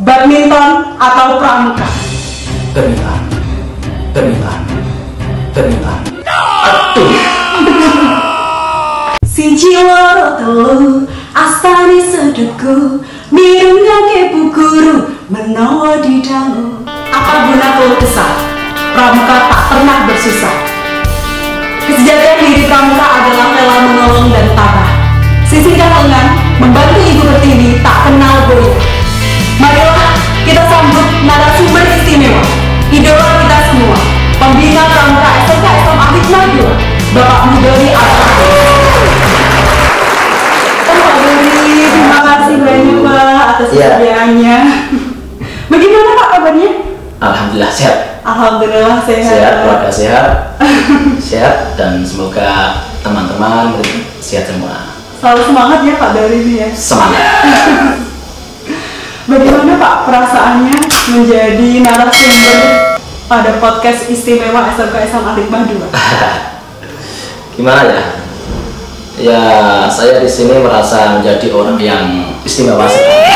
badminton atau pramuka? Badminton. Aduh. Siji loro telu astane sedekku mirungnya kebu guru menawa didangu. Apa guna keluh kesah? Pramuka tak pernah bersusah. Kesejahteraan diri pramuka adalah rela menolong dan tabah. Sisihkan lengan, membantu ibu pertiwi tak kenal goyah. Marilah kita sambut narasumber istimewa, idola kita semua, pembina pramuka SMK Islam Al-Hikmah 2, Bapak Mudori Al-Fatih. Pak Dori, terima kasih banyak Pak atas kesediaannya. Bagaimana Pak kabarnya? Alhamdulillah sehat. Alhamdulillah sehat. Sehat, keluarga sehat. Sehat dan semoga teman-teman sehat semua. Selalu semangat ya Pak Dori ini ya. Semangat. Bagaimana Pak perasaannya menjadi narasumber pada podcast istimewa SMK Islam Al-Hikmah 2? Gimana ya? Ya, saya di sini merasa menjadi orang yang istimewa sekali.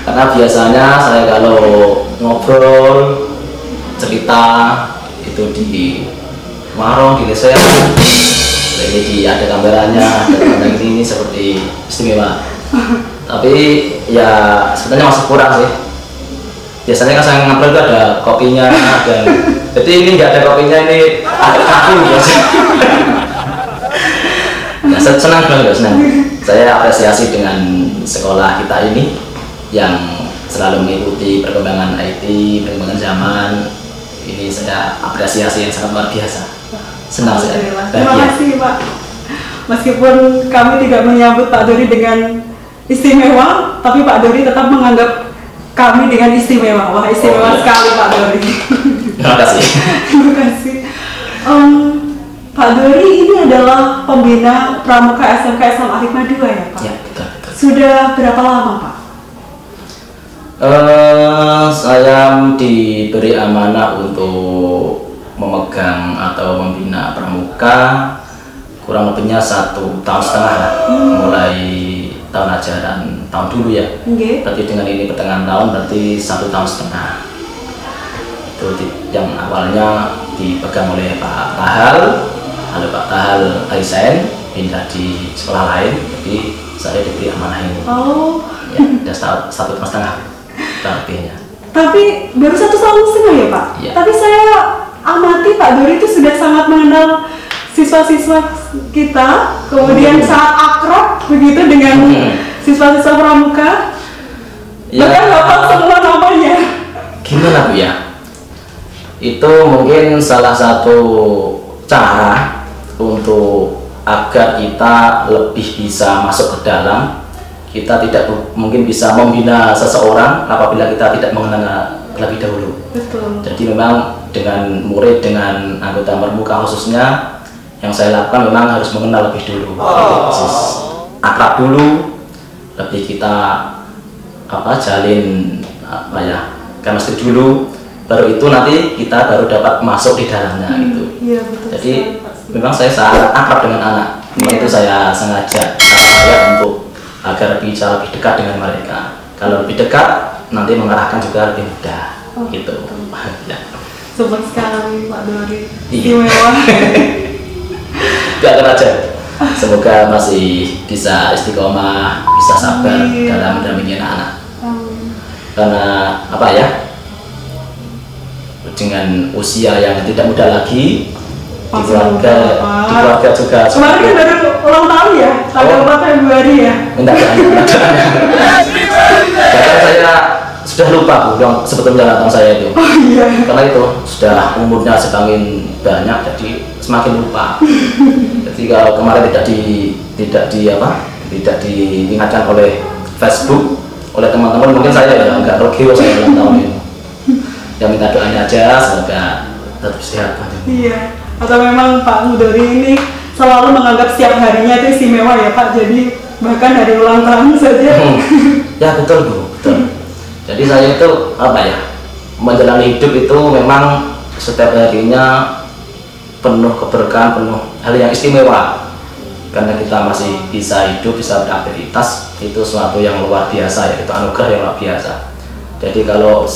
Karena biasanya saya kalau ngobrol, cerita itu di warung, di desa. Jadi ada kameranya, ada kamera ini seperti istimewa. Tapi ya sebenarnya masih kurang sih. Biasanya kan saya ngobrol itu ada kopinya, jadi ini nggak ada kopinya, ini ada kaku biasa. Nah, saya senang banget, senang. Saya apresiasi dengan sekolah kita ini yang selalu mengikuti perkembangan IT, perkembangan zaman. Ini saya apresiasi yang sangat luar biasa. Senang sekali. Terima kasih Pak. Meskipun kami tidak menyambut Pak Dori dengan istimewa, tapi Pak Dori tetap menganggap kami dengan istimewa. Wah, istimewa sekali Pak Dori. Terima kasih. Terima kasih. Pak Dori ini adalah pembina pramuka SMK Islam Al-Hikmah 2 ya Pak? Ya, betul. Sudah berapa lama Pak? Saya diberi amanah untuk memegang atau membina pramuka kurang lebihnya 1,5 tahun mulai tahun ajaran tahun dulu ya. Berarti dengan ini pertengahan tahun berarti 1,5 tahun. Itu yang awalnya dipegang oleh Pak Tahal, lalu Pak Tahal resign pindah di sekolah lain, jadi saya diberi amanah ini. Ya, udah 1,5 tahun lebihnya. Tapi baru 1,5 tahun ya Pak? Ya. Tapi saya amati Pak Dori itu sudah sangat mengenal siswa-siswa kita, kemudian sangat akrab begitu dengan siswa-siswa pramuka. Ya. Bahkan hafal semua namanya. Gimana Bu ya? Itu mungkin salah satu cara untuk agar kita lebih bisa masuk ke dalam. Kita tidak mungkin bisa membina seseorang apabila kita tidak mengenal terlebih dahulu. Betul. Jadi memang dengan murid, dengan anggota pramuka khususnya, yang saya lakukan memang harus mengenal lebih dulu. Akrab dulu, lebih kita jalin chemistry dulu, baru itu nanti kita baru dapat masuk di dalamnya gitu. Iya, betul. Jadi memang saya sangat akrab dengan anak. Memang itu saya sengaja saya untuk agar bisa lebih dekat dengan mereka. Kalau lebih dekat nanti mengarahkan juga lebih mudah gitu. Ya. Sobat sekali Pak Dori. Iya. Istimewa. Doakan aja. Semoga masih bisa istiqomah, bisa sabar dalam mendampingi anak-anak. Karena apa ya? Dengan usia yang tidak muda lagi, di keluarga juga. Kemarin kan baru ulang tahun ya, tanggal 4 Februari ya. Minta doanya. Bahkan saya sudah lupa Bu, sebetulnya ulang tahun saya itu. Iya. Karena itu sudah umurnya semakin banyak, jadi semakin lupa. Jadi kalau kemarin tidak diingatkan oleh Facebook, oleh teman-teman, mungkin saya ya nggak tergiur saya ulang tahun ini. Ya minta doanya aja, semoga tetap sehat. Iya. Atau memang Pak Mudori ini selalu menganggap setiap harinya itu istimewa ya Pak, jadi bahkan hari ulang tahun saja. Ya betul Bu, betul. Jadi saya itu menjalani hidup itu memang setiap harinya penuh keberkahan, penuh hal yang istimewa. Karena kita masih bisa hidup, bisa beraktivitas, itu suatu yang luar biasa ya, itu anugerah yang luar biasa. Jadi kalau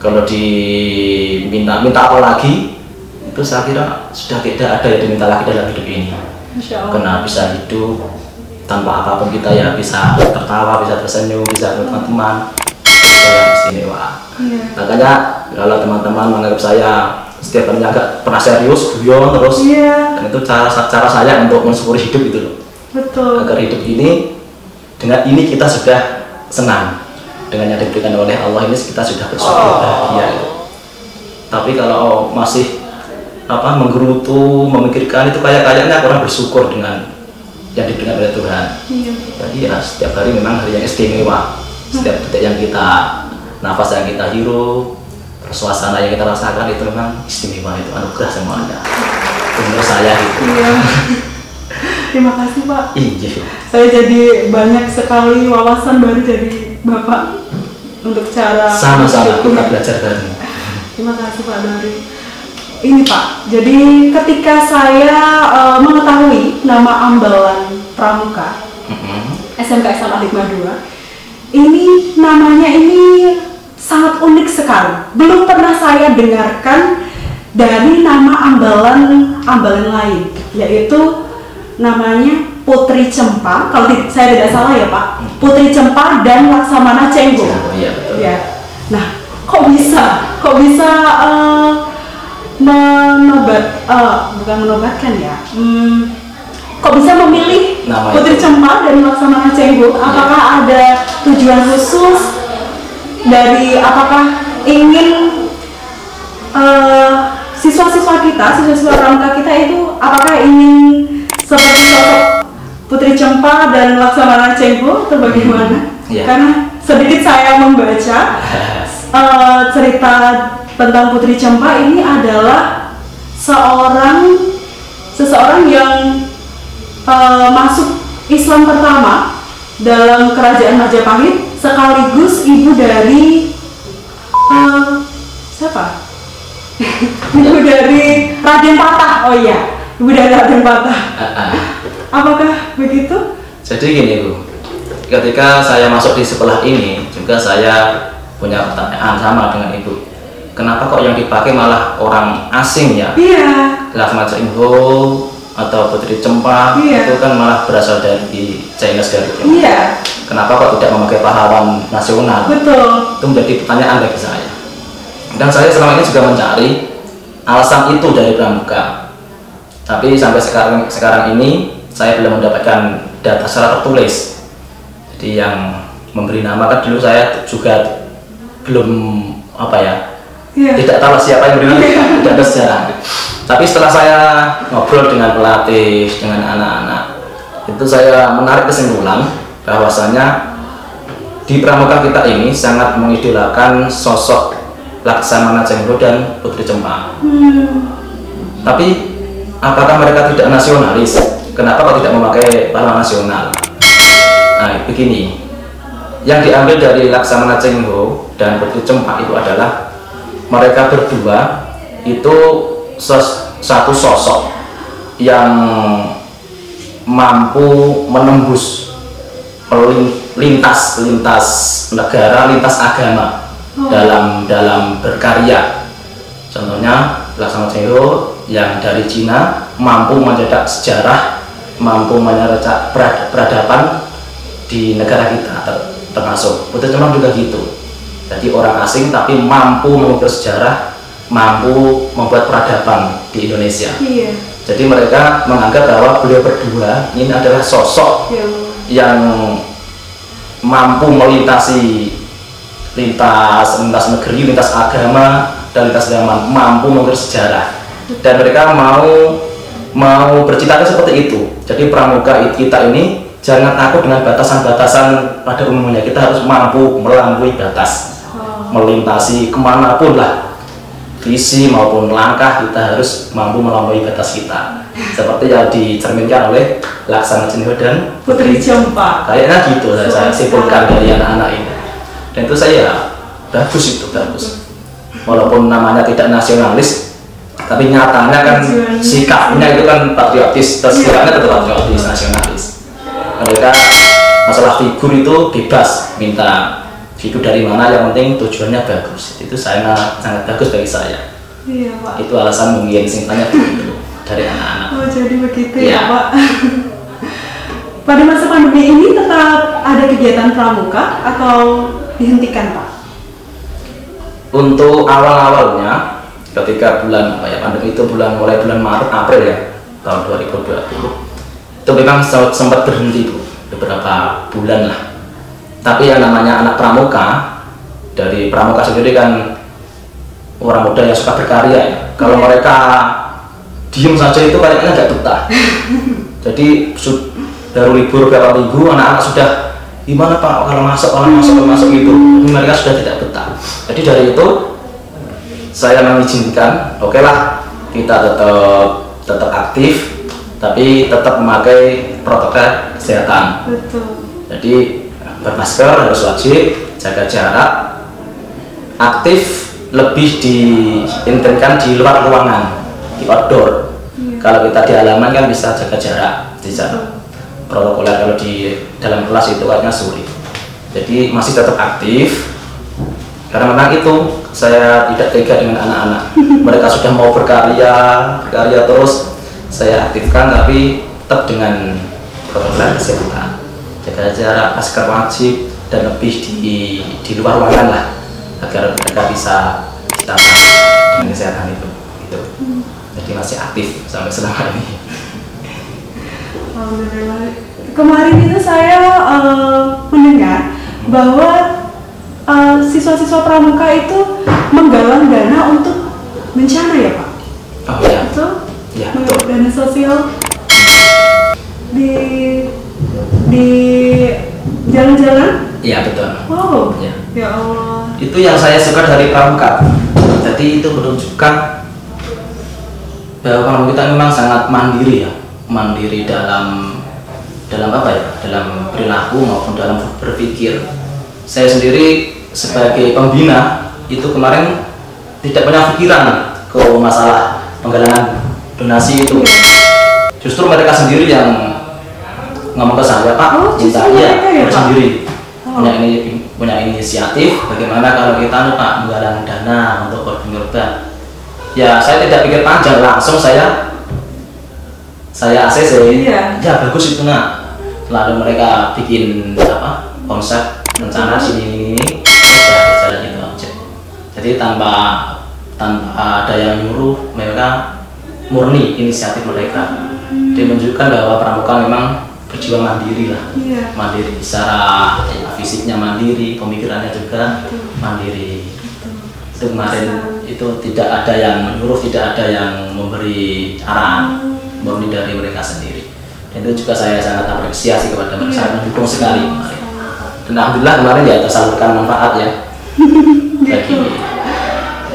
kalau diminta apa lagi, itu saya kira sudah tidak ada yang diminta lagi dalam hidup ini. Karena bisa hidup tanpa apapun, kita ya bisa tertawa, bisa tersenyum, bisa teman-teman, itu yang istimewa. Makanya kalau teman-teman menganggap saya setiap kali agak pernah serius, guyon terus, dan itu cara saya untuk mensyukuri hidup itu loh. Betul. Agar hidup ini, dengan ini kita sudah senang, dengan yang diberikan oleh Allah ini kita sudah bersyukur bahagia. Tapi kalau masih menggerutu, memikirkan, itu kayaknya kurang bersyukur dengan yang diberikan oleh Tuhan. Jadi ya setiap hari memang hari yang istimewa. Setiap detik yang kita, nafas yang kita hirup, suasana yang kita rasakan itu memang istimewa, itu anugerah semuanya. Menurut saya itu. Terima kasih Pak. Iya. Saya jadi banyak sekali wawasan baru dari Bapak untuk cara. Sama-sama kita belajar bareng. Terima kasih Pak Dori. Ini Pak, jadi ketika saya mengetahui nama Ambalan Pramuka, SMK SMA Hikmah 2, ini namanya ini sangat unik sekali. Belum pernah saya dengarkan dari nama ambalan lain, yaitu namanya Putri Cempa. Kalau saya tidak salah ya Pak, Putri Cempa dan Laksamana Cengho. Iya betul. Ya. Nah, kok bisa bukan menobatkan ya? Kok bisa memilih nama Putri Cempa dan Laksamana Cengho? Apakah ada tujuan khusus dari, apakah ingin siswa-siswa pramuka kita itu apakah ingin seperti sosok Putri Cempa dan Laksamana Cengho atau bagaimana? Karena sedikit saya membaca cerita tentang Putri Cempa ini adalah seseorang yang masuk Islam pertama dalam kerajaan Majapahit, sekaligus ibu dari siapa? Ibu dari Raden Patah. Oh iya, ibu dari Raden Patah. Apakah begitu? Jadi gini Bu, ketika saya masuk di sekolah ini juga saya punya pertanyaan sama dengan Ibu. Kenapa kok yang dipakai malah orang asing ya? Iya. Laksamana Cengho atau Putri Cempa itu kan malah berasal dari Chinese dari Tiongkok. Iya. Kenapa kok tidak memakai pahlawan nasional? Betul. Itu menjadi pertanyaan bagi saya. Dan saya selama ini juga mencari alasan itu dari Pramuka. Tapi sampai sekarang ini saya belum mendapatkan data secara tertulis. Jadi yang memberi nama kan dulu saya juga belum tidak tahu siapa yang beri nama, tidak ada sejarah. Tapi setelah saya ngobrol dengan pelatih, dengan anak-anak, itu saya menarik kesimpulan bahwasanya di Pramuka kita ini sangat mengidolakan sosok Laksamana Cengho dan Putri Cempa. Tapi apakah mereka tidak nasionalis? Kenapa kok tidak memakai pahlawan nasional? Nah, begini, yang diambil dari Laksamana Cengho dan Putri Cempa itu adalah mereka berdua itu satu sosok yang mampu menembus lintas negara, lintas agama dalam berkarya. Contohnya Laksamana Cengho yang dari Cina mampu mencetak sejarah, mampu mencetak peradaban di negara kita, termasuk Putri Cempa juga gitu. Jadi orang asing tapi mampu mengukir sejarah, mampu membuat peradaban di Indonesia. Iya. Jadi mereka menganggap bahwa beliau berdua ini adalah sosok yang mampu melintasi lintas negeri, lintas agama, dan lintas zaman, mampu mengukir sejarah. Dan mereka mau bercita-cita seperti itu. Jadi Pramuka kita ini jangan takut dengan batasan-batasan pada umumnya. Kita harus mampu melampaui batas, melintasi kemanapun lah, visi maupun langkah kita harus mampu melampaui batas kita. Seperti yang dicerminkan oleh Laksamana Cengho dan Putri Cempa. Kayaknya gitu saya simpulkan dari anak-anak ini. Dan itu saya bagus. Walaupun namanya tidak nasionalis, tapi nyatanya kan sikapnya itu kan patriotis, sikapnya tetap patriotis, nasionalis. Mereka masalah figur itu bebas minta figur dari mana, yang penting tujuannya bagus. Itu sangat bagus bagi saya. Iya Pak. Itu alasan mungkin singkatnya begitu dari anak-anak. Oh jadi begitu Ya. ya Pak. Pada masa pandemi ini tetap ada kegiatan pramuka atau dihentikan Pak? Untuk awal-awalnya ketika bulan pandemi itu mulai bulan Maret April ya tahun 2020 itu memang sempat berhenti Bu, beberapa bulan lah. Tapi yang namanya anak pramuka, dari pramuka sendiri kan orang muda yang suka berkarya ya. Kalau mereka diem saja itu kayaknya nggak betah. Jadi baru libur beberapa minggu anak-anak sudah gimana Pak kalau masuk gitu. Mereka sudah tidak betah. Jadi dari itu saya mengizinkan, oke lah kita tetap aktif, tapi tetap memakai protokol kesehatan. Betul. Jadi bermasker harus wajib, jaga jarak, aktif lebih diinginkan di luar ruangan, di outdoor. Kalau kita di halaman kan bisa jaga jarak, bisa protokoler. Kalau di dalam kelas itu kayaknya sulit. Jadi masih tetap aktif. Karena memang itu saya tidak tega dengan anak-anak. Mereka sudah mau berkarya terus saya aktifkan, tapi tetap dengan protokol kesehatan, jaga jarak, masker wajib, dan lebih di luar ruangan lah, agar mereka bisa ditambah dengan kesehatan itu. Gitu. Jadi masih aktif sampai selama ini. Alhamdulillah. Kemarin itu saya mendengar bahwa siswa-siswa pramuka itu menggalang dana untuk bencana ya Pak? Oh ya. Betul? Ya, menggalang betul. dana sosial di jalan-jalan? Iya betul. Wow. Ya. Ya Allah. Itu yang saya suka dari pramuka. Jadi itu menunjukkan bahwa pramuka kita memang sangat mandiri ya, mandiri dalam apa ya, dalam perilaku maupun dalam berpikir. Saya sendiri sebagai pembina itu kemarin tidak punya pikiran ke masalah penggalangan donasi itu. Justru mereka sendiri yang ngomong ke saya, Pak, minta ya, Pak? sendiri punya inisiatif bagaimana kalau kita Pak menggalang dana untuk korban. Ya saya tidak pikir panjang, langsung saya ACC. Iya. Ya bagus itu nak. Lalu mereka bikin konsep rencana sini udah jalan itu aja. Jadi tanpa ada yang nyuruh, mereka murni inisiatif mereka. Dia menunjukkan bahwa pramuka memang berjuang mandiri lah. Iya. Mandiri secara fisiknya mandiri, pemikirannya juga mandiri. Itu kemarin itu tidak ada yang menyuruh, tidak ada yang memberi arahan, murni dari mereka sendiri. Dan itu juga saya sangat apresiasi kepada mereka, sangat mendukung sekali kemarin. Dan alhamdulillah kemarin ya tersalurkan manfaat ya bagi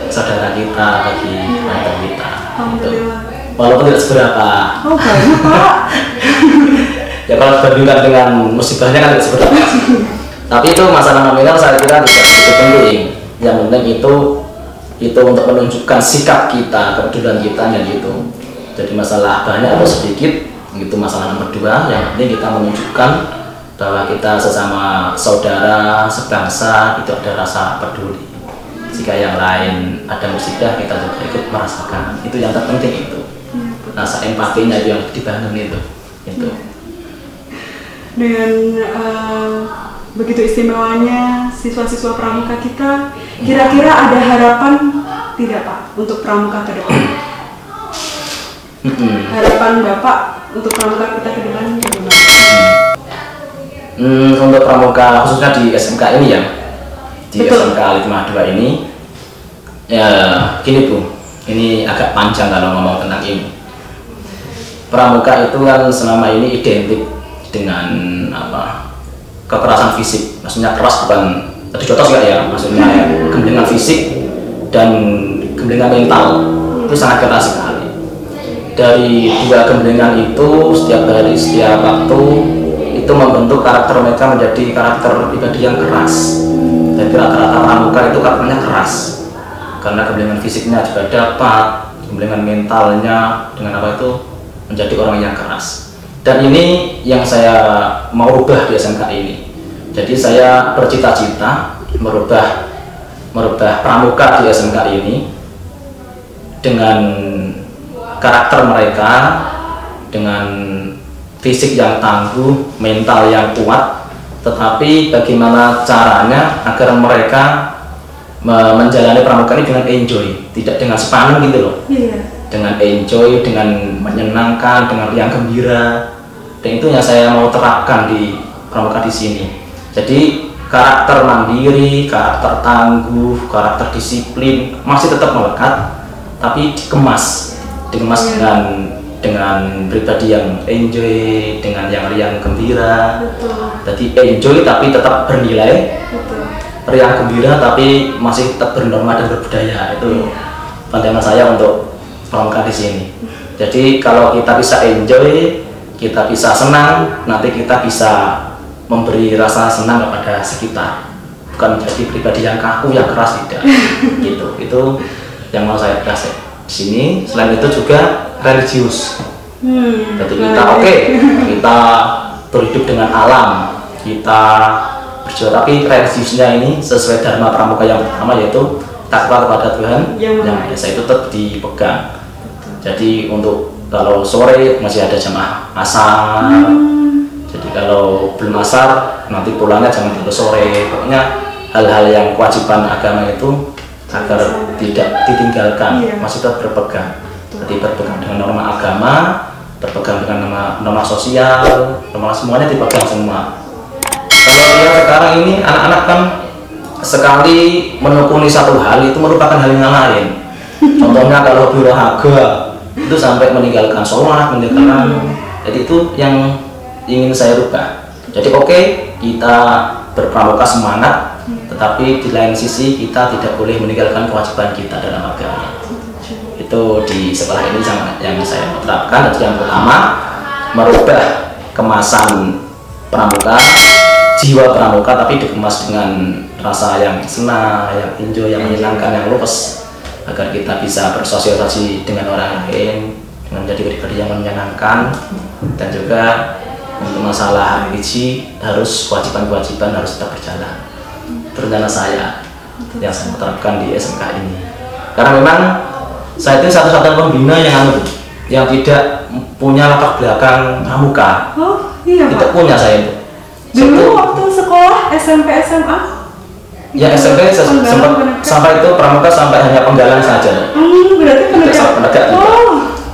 saudara kita, bagi teman kita. Alhamdulillah. Walaupun tidak seberapa. Oh banyak Pak. Ya kalau dibandingkan dengan musibahnya kan tidak seberapa. Tapi itu masalah nominal saya kira tidak begitu penting. Yang penting itu untuk menunjukkan sikap kita, kepedulian kita dan itu. Jadi masalah banyak atau sedikit itu masalah nomor 2. Yang penting kita menunjukkan bahwa kita sesama saudara, sebangsa itu ada rasa peduli. Jika yang lain ada musibah, kita juga ikut merasakan. Itu yang terpenting itu. Rasa empatinya itu yang dibangun itu. Dengan begitu istimewanya siswa-siswa pramuka kita, kira-kira ada harapan tidak Pak untuk pramuka ke depan? Harapan Bapak untuk pramuka kita ke depan bagaimana? Untuk pramuka khususnya di SMK ini ya, di Betul. SMK Litma 2 ini ya gini Bu, ini agak panjang kalau ngomong tentang ini. Pramuka itu kan selama ini identik dengan kekerasan fisik, maksudnya keras bukan tadi jotos enggak ya, maksudnya gemblengan fisik dan gemblengan mental itu sangat keras sekali. Dari 2 gemblengan itu setiap hari, setiap waktu itu membentuk karakter mereka menjadi karakter pribadi yang keras. Jadi rata-rata pramuka itu karakternya keras karena gemblengan fisiknya juga dapat, gemblengan mentalnya dengan menjadi orang yang keras. Dan ini yang saya mau rubah di SMK ini. Jadi saya bercita-cita merubah pramuka di SMK ini dengan karakter mereka, dengan fisik yang tangguh, mental yang kuat, tetapi bagaimana caranya agar mereka menjalani pramuka ini dengan enjoy, tidak dengan sepaneng gitu loh. Dengan enjoy, dengan menyenangkan, dengan riang gembira. Dan itu yang saya mau terapkan di pramuka di sini. Jadi karakter mandiri, karakter tangguh, karakter disiplin masih tetap melekat, tapi dikemas dengan pribadi yang enjoy, dengan yang riang gembira. Jadi enjoy tapi tetap bernilai, riang gembira tapi masih tetap bernorma dan berbudaya. Itu pandangan saya untuk pramuka di sini. Jadi kalau kita bisa enjoy, kita bisa senang, nanti kita bisa memberi rasa senang kepada sekitar, bukan menjadi pribadi yang kaku, yang keras, tidak. Gitu. Itu yang mau saya kasih di sini. Selain itu juga religius. Jadi kita kita berhidup dengan alam, kita berjuang, tapi religiusnya ini sesuai dharma pramuka yang pertama, yaitu takwa kepada Tuhan yang biasa itu tetap dipegang. Jadi untuk kalau sore masih ada jamaah asar. Jadi kalau belum asar nanti pulangnya jangan terlalu sore. Pokoknya hal-hal yang kewajiban agama itu agar tidak ditinggalkan, masih tetap berpegang. Jadi berpegang dengan norma agama, berpegang dengan norma sosial, norma semuanya dipegang semua. Kalau lihat sekarang ini anak-anak kan sekali menekuni satu hal itu merupakan hal yang lain. Contohnya kalau berolahraga itu sampai meninggalkan sholat, meninggalkan. Jadi itu yang ingin saya rubah. Jadi kita berpramuka semangat, tetapi di lain sisi kita tidak boleh meninggalkan kewajiban kita dalam agama. Itu di sekolah ini yang saya terapkan. Jadi yang pertama, merubah kemasan pramuka, jiwa pramuka, tapi dikemas dengan rasa yang senang, yang enjoy, yang menyenangkan, yang luwes, agar kita bisa bersosialisasi dengan orang lain, dengan menjadi pribadi yang menyenangkan. Dan juga untuk masalah religi, kewajiban harus tetap berjalan. Itu rencana saya yang saya terapkan di SMK ini. Karena memang saya itu satu-satunya pembina yang tidak punya latar belakang pramuka. Tidak punya saya itu. Dulu waktu sekolah SMP SMA? Ya SMP sampai itu pramuka sampai hanya penggalan saja. Berarti penegak.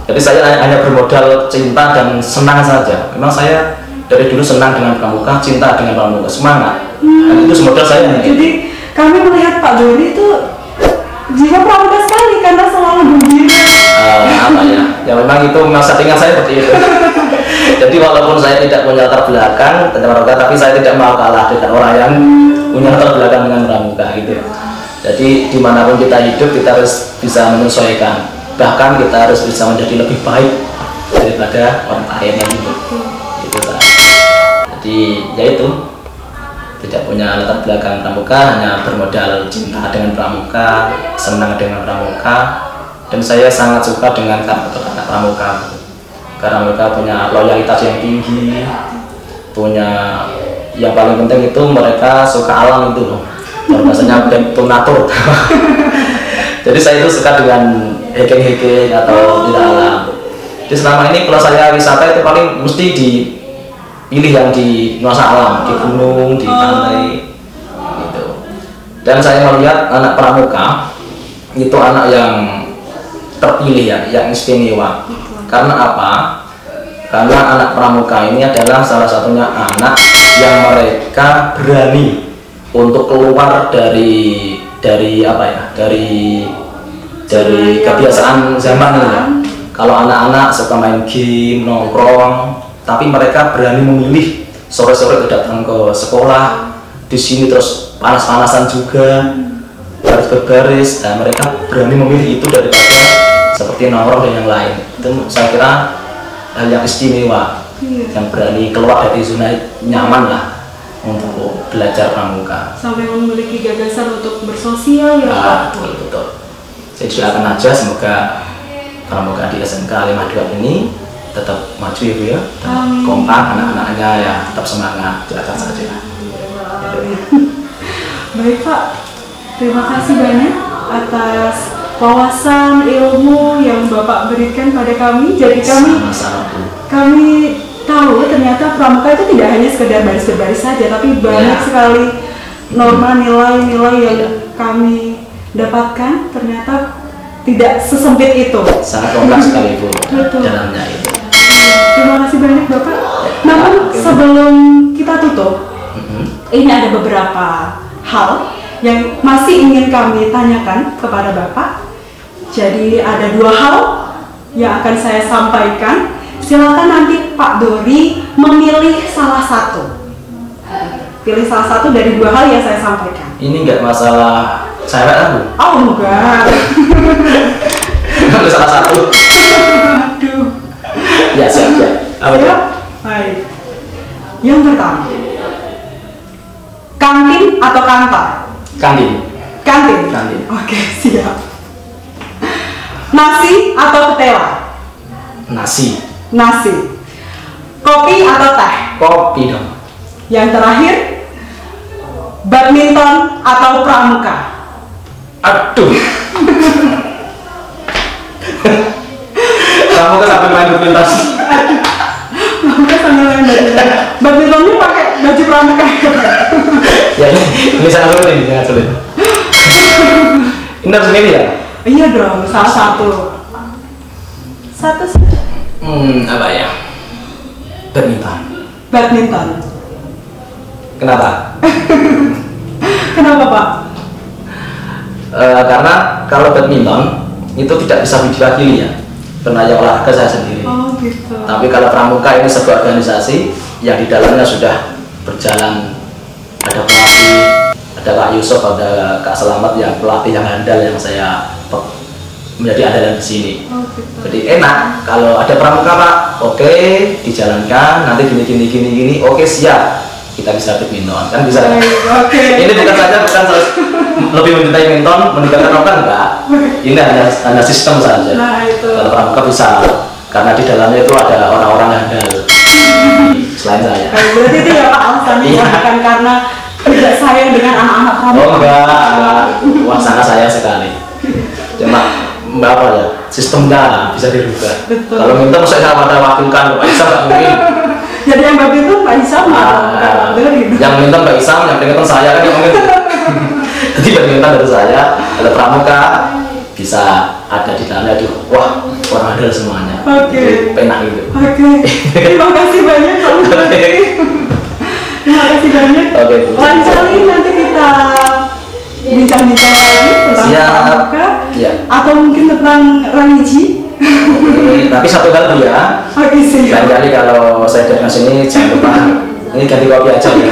Jadi saya hanya bermodal cinta dan senang saja. Memang saya dari dulu senang dengan pramuka, cinta dengan pramuka, semangat. Dan itu semodal saya. Jadi kami melihat Pak Doni itu jiwa pramuka sekali karena selalu gembira. Ya memang itu settingan saya seperti itu. Jadi walaupun saya tidak punya latar belakang tentang pramuka, tapi saya tidak mau kalah dengan orang yang punya latar belakang dengan pramuka gitu. Jadi dimanapun kita hidup, kita harus bisa menyesuaikan. Bahkan kita harus bisa menjadi lebih baik daripada orang lain yang hidup. Gitu, jadi ya itu, tidak punya latar belakang pramuka, hanya bermodal cinta dengan pramuka, senang dengan pramuka. Dan saya sangat suka dengan karakter anak pramuka, karena mereka punya loyalitas yang tinggi, punya yang paling penting itu mereka suka alam itu loh. Bahasanya back to nature. Jadi saya itu suka dengan hiking atau di alam. Jadi selama ini kalau saya wisata itu paling mesti dipilih yang di nuansa alam, di gunung, di pantai gitu. Dan saya melihat anak pramuka itu anak yang terpilih ya, yang istimewa. Karena apa? Karena anak pramuka ini adalah salah satunya anak yang mereka berani untuk keluar dari kebiasaan zaman ini ya. Kalau anak-anak suka main game, nongkrong, tapi mereka berani memilih sore-sore datang ke sekolah, di sini terus panas-panasan juga, harus berbaris. Nah, mereka berani memilih itu daripada seperti nongkrong dan yang lain. Itu saya kira hal yang istimewa, yang berani keluar dari zona nyaman lah untuk belajar pramuka. Sampai memiliki gagasan untuk bersosial ya Pak. Betul. Saya doakan aja semoga pramuka di SMK 52 ini tetap maju ya Bu ya, tetap kompak, anak-anaknya ya tetap semangat, jalan saja. Baik Pak, terima kasih banyak atas wawasan ilmu yang Bapak berikan pada kami. Jadi kami tahu ternyata pramuka itu tidak hanya sekedar baris berbaris saja, tapi banyak sekali norma nilai-nilai yang kami dapatkan. Ternyata tidak sesempit itu. Sangat kompleks sekali Bu dalamnya itu. Terima kasih banyak Bapak. Namun sebelum kita tutup, ini ada beberapa hal yang masih ingin kami tanyakan kepada Bapak. Jadi ada 2 hal yang akan saya sampaikan. Silakan nanti Pak Dori memilih salah satu. Pilih salah satu dari 2 hal yang saya sampaikan. Ini enggak masalah cewek kan Bu? Oh enggak. Pilih salah satu. Aduh. Ya siap. Siap? Baik. Yang pertama, kantin atau kantor? Kantin. Oke, siap. Nasi atau ketela? Nasi. Kopi atau teh? Kopi dong. Yang terakhir, badminton atau pramuka? Aduh. Pramuka sampai main badminton. Pramuka sambil main badminton. Badmintonnya pakai baju pramuka. Ya ini sangat sulit. Ini harus sendiri ya? Iya dong, salah satu. Apa ya? Badminton. Kenapa? Kenapa Pak? Karena kalau badminton itu tidak bisa diwakili ya, penanya olahraga saya sendiri. Oh gitu. Tapi kalau pramuka ini sebuah organisasi yang di dalamnya sudah berjalan, ada pelatih, ada Kak Yusuf, ada Kak Selamat yang pelatih yang handal yang saya menjadi andalan di sini. Oh gitu. Jadi enak kalau ada pramuka Pak, oke dijalankan, nanti gini, oke siap, kita bisa badminton kan bisa. Ini bukan lebih mencintai badminton, meninggalkan pramuka enggak. Ini hanya sistem saja. Nah, itu. Kalau pramuka bisa, karena di dalamnya itu ada orang-orang yang handal selain saya. Berarti itu ya Pak alasannya, bukan karena tidak sayang dengan anak-anak pramuka. Oh enggak. Wah sangat sayang sekali. Cuma apa ya, sistemnya bisa dirubah. Betul. Kalau minta masa saya pada wakilkan Pak Isam nggak mungkin. Jadi yang badminton Pak Isam yang minta Pak Isam, yang badminton saya kan yang mungkin. Jadi badminton dari saya, ada pramuka bisa ada di dalamnya itu, wah orang handal semuanya. Oke. Penak gitu. Oke. Terima kasih banyak Pak. Terima kasih banyak. Oke. Lain kali nanti kita bincang-bincang lagi tentang pramuka, atau mungkin tentang Raniji. Tapi satu hal Bu ya. Oke sih. Lain kali kalau saya datang sini jangan lupa ini ganti kopi aja ya.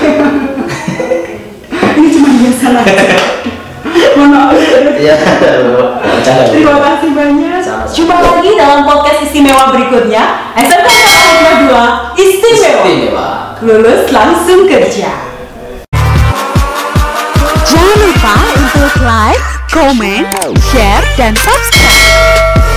Ini cuma biasa aja. Mohon maaf. Iya. Terima kasih banyak. Jumpa lagi dalam podcast istimewa berikutnya. SMK Negara 2 Istimewa. Lulus langsung kerja. Jangan lupa untuk like, comment, share, dan subscribe.